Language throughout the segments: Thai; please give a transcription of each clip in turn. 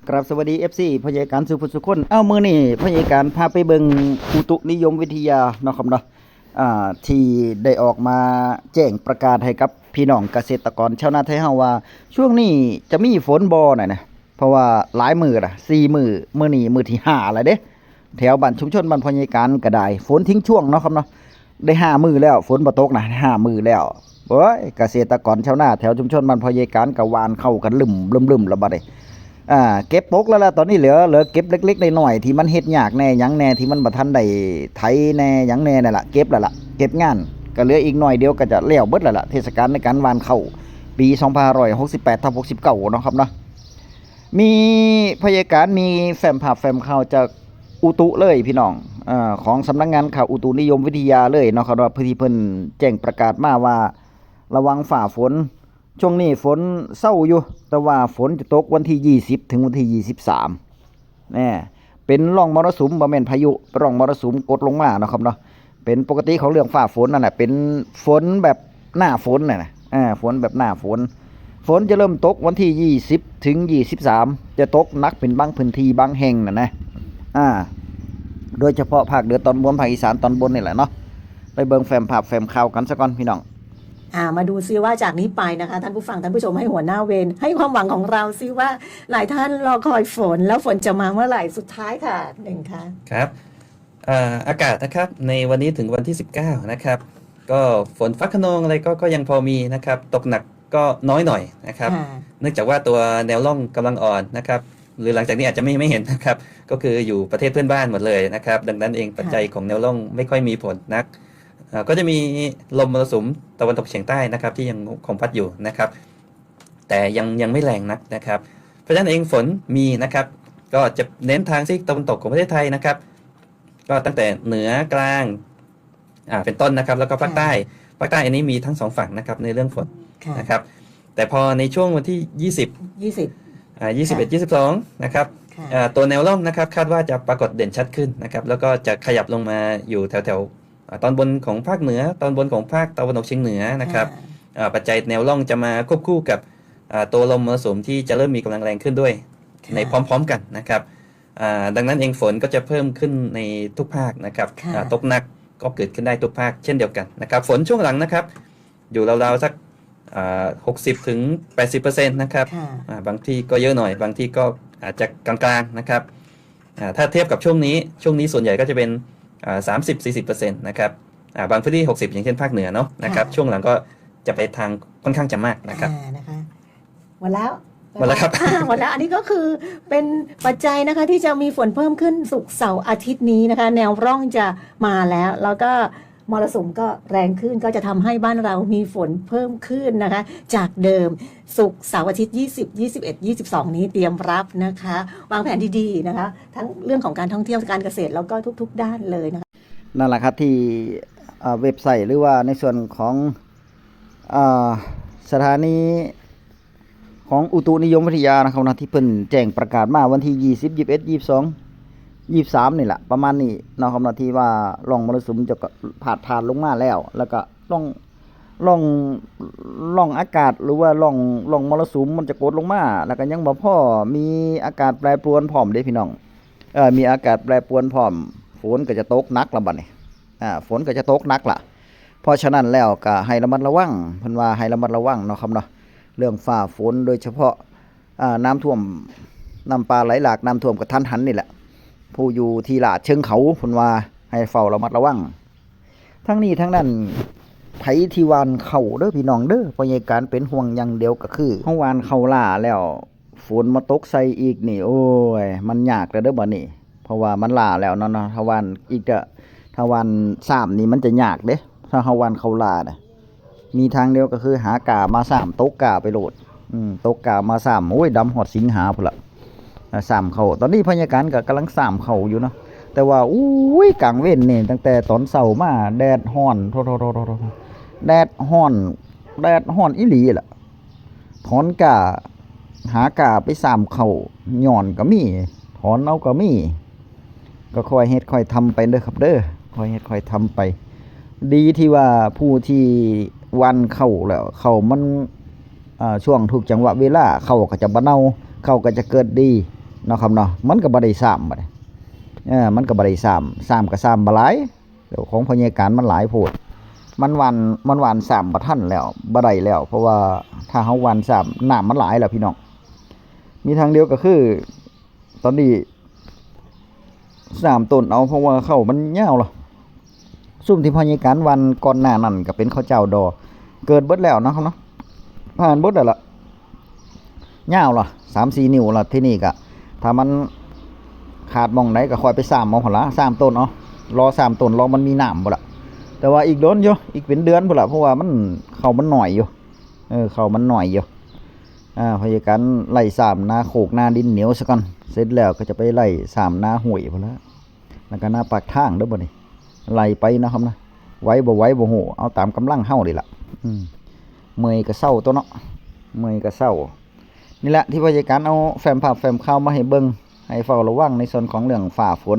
ครับสวัสดี FC พยาการสุภสุคนมื้อนี้พยาการพาไปเบิ่งอุตุนิยมวิทยาเนาะครับเนาะที่ได้ออกมาแจ้งประกาศให้กับพี่น้องเกษตรกรชาวนาไทยเฮาว่าช่วงนี้จะมีฝนบ่น่ะนะเพราะว่าหลายมื้อล่ะ4มื้อนี้มื้อที่5แล้วเด้แถวบ้านชุมชนบ้านพยาการก็ได้ฝนทิ้งช่วงเนาะครับเนาะได้5มื้อแล้วฝนบ่ตกนะ5มื้อแล้วโอ้ยเกษตรกรชาวนาแถวชุมชนบ้านพยาการก็หว่านเข้ากันลึมแล้วบัดนี้เก็บตกแล้วล่ะตอนนี้เหลือเก็บเล็กๆน้อยๆที่มันเฮ็ดยากแน่หยังแน่ที่มันบ่ทันได้ไถแน่หยังแน่นั่นล่ะเก็บแล้วล่ะเก็บงานก็เหลืออีกหน่อยเดียวก็จะแล้วเบิดแล้วล่ะเทศกาลในการหว่านข้าวปี2568/69เนาะครับเนาะมีพยากรณ์มีแฟ้มภาพแฟ้มข่าวจากอุตุเลยพี่น้องของสำนักงานข่าวอุตุนิยมวิทยาเลยเนาะครับว่าเพิ่นแจ้งประกาศมาว่าระวังฝ่าฝนช่วงนี้ฝนเศร้าอยู่แต่ว่าฝนจะตกวันที่20ถึงวันที่23เป็นร่องมรสุมบ่แม่นพายุร่องมรสุมกดลงมาเนาะครับเนาะเป็นปกติของเรื่องฟ้าฝนนั่นแหละเป็นฝนแบบหน้าฝนน่ะนะฝนแบบหน้าฝนจะเริ่มตกวันที่20ถึง23จะตกหนักเป็นบางพื้นที่บางแห่งนะโดยเฉพาะภาคเหนือตอนบนภาคอีสานตอนบนนี่แหละเนาะไปเบิ่งแฟ้มภาพแฟ้มข่าวกันซะก่อนพี่น้องมาดูซิว่าจากนี้ไปนะคะท่านผู้ฟังท่านผู้ชมให้หัวหน้าเวรให้ความหวังของเราซิว่าหลายท่านรอคอยฝนแล้วฝนจะมาเมื่อไหร่สุดท้ายค่ะหนึ่งค่ะครับอากาศนะครับในวันนี้ถึงวันที่19นะครับก็ฝนฟ้าคะนองอะไรก็ยังพอมีนะครับตกหนักก็น้อยหน่อยนะครับเนื่องจากว่าตัวแนวร่องกำลังอ่อนนะครับหรือหลังจากนี้อาจจะไม่เห็นนะครับก็คืออยู่ประเทศเพื่อนบ้านหมดเลยนะครับดังนั้นเองปัจจัยของแนวร่องไม่ค่อยมีผลนักก็จะมีลมมรสุมตะวันตกเฉียงใต้นะครับที่ยังคงพัดอยู่นะครับแต่ยังไม่แรงนักนะครับเพราะฉะนั้นเองฝนมีนะครับก็จะเน้นทางซีกตะวันตกของประเทศไทยนะครับก็ตั้งแต่เหนือกลางเป็นต้นนะครับแล้วก็ภาคใต้อันนี้มีทั้ง2ฝั่งนะครับในเรื่องฝนนะครับแต่พอในช่วงวันที่21 22นะครับตัวแนวร่องนะครับคาดว่าจะปรากฏเด่นชัดขึ้นนะครับแล้วก็จะขยับลงมาอยู่แถวตอนบนของภาคเหนือตอนบนของภาคตะวันออกเฉียงเหนือนะครับปัจจัยแนวร่องจะมาควบคู่กับตัวลมมรสุมที่จะเริ่มมีกำลังแรงขึ้นด้วยในพร้อมๆกันนะครับดังนั้นเองฝนก็จะเพิ่มขึ้นในทุกภาคนะครับตกหนักก็เกิดขึ้นได้ทุกภาคเช่นเดียวกันนะครับฝนช่วงหลังนะครับอยู่ราวๆสัก60ถึง 80% นะครับบางที่ก็เยอะหน่อยบางที่ก็อาจจะกลางๆนะครับถ้าเทียบกับช่วงนี้ส่วนใหญ่ก็จะเป็น30-40% นะครับบางพื้นที่60อย่างเช่นภาคเหนือเนาะนะครับช่วงหลังก็จะไปทางค่อนข้างจะมากนะครับนะคะหมดแล้วครับหมดแล้วอันนี้ก็คือเป็นปัจจัยนะคะที่จะมีฝนเพิ่มขึ้นศุกร์เสาร์อาทิตย์นี้นะคะแนวร่องจะมาแล้วก็มรสุมก็แรงขึ้นก็จะทำให้บ้านเรามีฝนเพิ่มขึ้นนะคะจากเดิมศุกร์เสาร์อาทิตย์20 21 22นี้เตรียมรับนะคะวางแผนดีๆนะคะทั้งเรื่องของการท่องเที่ยวการเกษตรแล้วก็ทุกๆด้านเลยนะคะนั่นแหละครับที่เว็บไซต์หรือว่าในส่วนของสถานีของอุตุนิยมวิทยานะครับนะที่เพิ่นแจ้งประกาศมาวันที่20 21 22 23นี่แหละประมาณนี้นะครับนะที่ว่าร่องมรสุมจะผ่านลงมาแล้วก็ร่องอากาศหรือว่าร่องมรสุมมันจะกดลงมาแล้วก็ยังบ่พอมีอากาศแปรปรวนพร้อมเด้พี่น้องมีอากาศแปรปรวนพร้อมฝนก็จะตกหนักละบัดนี้ฝนก็จะตกหนักล่ะเพราะฉะนั้นแล้วก็ให้ระมัดระวังเพิ่นว่าให้ระมัดระวังเนาะครับเนาะเรื่องฟ้าฝนโดยเฉพาะน้ำท่วมน้ำป่าไหลหลากน้ำท่วมกระทันหันนี่แหละผู้อยู่ที่ลาดเชิงเขาเพิ่นว่าให้เฝ้าระมัดระวังทั้งนี้ทั้งนั้นไผที่วานเข้าเด้อพี่น้องเด้อเพราะเหตุการณ์เป็นห่วงอย่างเดียวก็คือเฮาวานเข้าล่าแล้วฝนมาตกใส่อีกนี่โอ้ยมันยากแล้วเด้อบัดนี้เพราะว่ามันล่าแล้วเนาะถ้าวันอีกถ้าวัน3นี่มันจะยากเด้ถ้าเฮาวันเข้าล่าน่ะมีทางเดียวก็คือหากามา3ตกกาไปโลดตกกามา3โอ้ยดำฮอดสิงหาพุ่นล่ะ3เข้าตอนนี้พยาการก็กำลัง3เข้าอยู่เนาะแต่ว่าอุ้ยกลางเว้นนี่ตั้งแต่ตอนเช้ามาแดดร้อนโทแดดร้อนอีหลีล่ะถอนกาหากาไป3เข้าย้อนก็มีถอนเอาก็มีก็ค่อยเฮ็ดค่อยทำไปเด้อครับเด้อค่อยเฮ็ดค่อยทำไปดีที่ว่าผู้ที่วันเข้าแล้วเข้ามันช่วงถูกจังหวะเวลาเข้าก็จะบ่เน่าเข้าก็จะเกิดดี เนาะครับเนาะมันก็บ่ได้ซ้ำบัดนี้มันก็บ่ได้ซ้ำก็ซ้ำบ่หลายเดี๋ยวของพญาการมันหลายโพดมันหวานซ้ำบ่ทันแล้วบ่ได้แล้วเพราะว่าถ้าเฮาหวานซ้ำน้ำมันหลายแล้วพี่น้องมีทางเดียวก็คือตอนนี้3ต้นเอาเพราะว่าเข้ามันยาวล่ะซุ่มที่พญาการวันก่อนหน้านั้นก็เป็นข้าวเจ้าดอเกิดเบิดแล้วเนาะครับเนาะผ่านเบิดแล้วล่ะยาวล่ะ3-4 นิ้วล่ะที่นี่ก็ถ้ามันขาดมองไหนก็ค่อยไป3มองพุ่นละ3ต้นเอารอ3ต้นรอมันมีน้ำบ่ล่ะแต่ว่าอีกโดนอยู่อีกเป็นเดือนพุ่นล่ะเพราะว่ามันเข้ามันหน่อยอยู่เข้ามันหน่อยอยู่พยาการไล่3นาโขกนาดินเหนียวซะก่อนเสร็จแล้วก็จะไปไล่3นาห้วยพุ่นละแล้วก็นาปากทางเด้อบ่นี่ไล่ไปนะครับนะไว้บ่ฮู้เอาตามกำลังเฮานี่ล่ะเมื่อยก็เศร้าตัวเนาะเมื่อยก็เศร้านี่แหละที่พยาการเอาแฟ้มภาพแฟ้มข่าวมาให้เบิ่งให้เฝ้าระวังในส่วนของเรื่องฟ้าฝน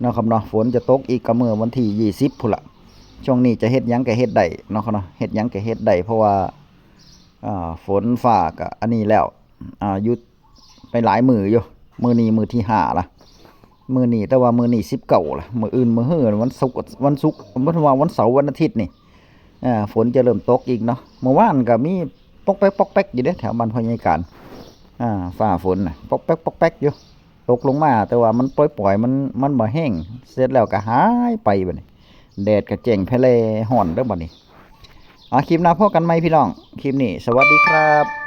เนาะครับเนาะฝนจะตกอีกก็เมื่อวันที่20พุ่นล่ะช่วงนี้จะเฮ็ดหยังก็เฮ็ดได้เนาะครับเนาะเฮ็ดหยังก็เฮ็ดได้เพราะว่าฝนฟ้าก็อันนี้แล้วหยุดไปหลายมื้ออยู่มื้อนี้มื้อที่5ล่ะมื้อนี้แต่ว่ามื้อนี้19ล่ะมื้ออื่นมื้อฮื้อวันศุกร์วันว่าวันเสาร์วันอาทิตย์นี่ฝนจะเริ่มตกอีกเนาะเมื่อวานก็มีปอกแป๊กอยู่เด้แถวบ้านพญาการฟ้าฝนน่ะปอกแป๊กอยู่ตกลงมาแต่ว่ามันปล่อยมันบ่แห้งเสร็จแล้วก็หายไปบัดนี้แดดก็แจ้งแพร่ร้อนเด้อบัดนี้คลิปหน้าพบกันใหม่พี่น้องคลิปนี้สวัสดีครับ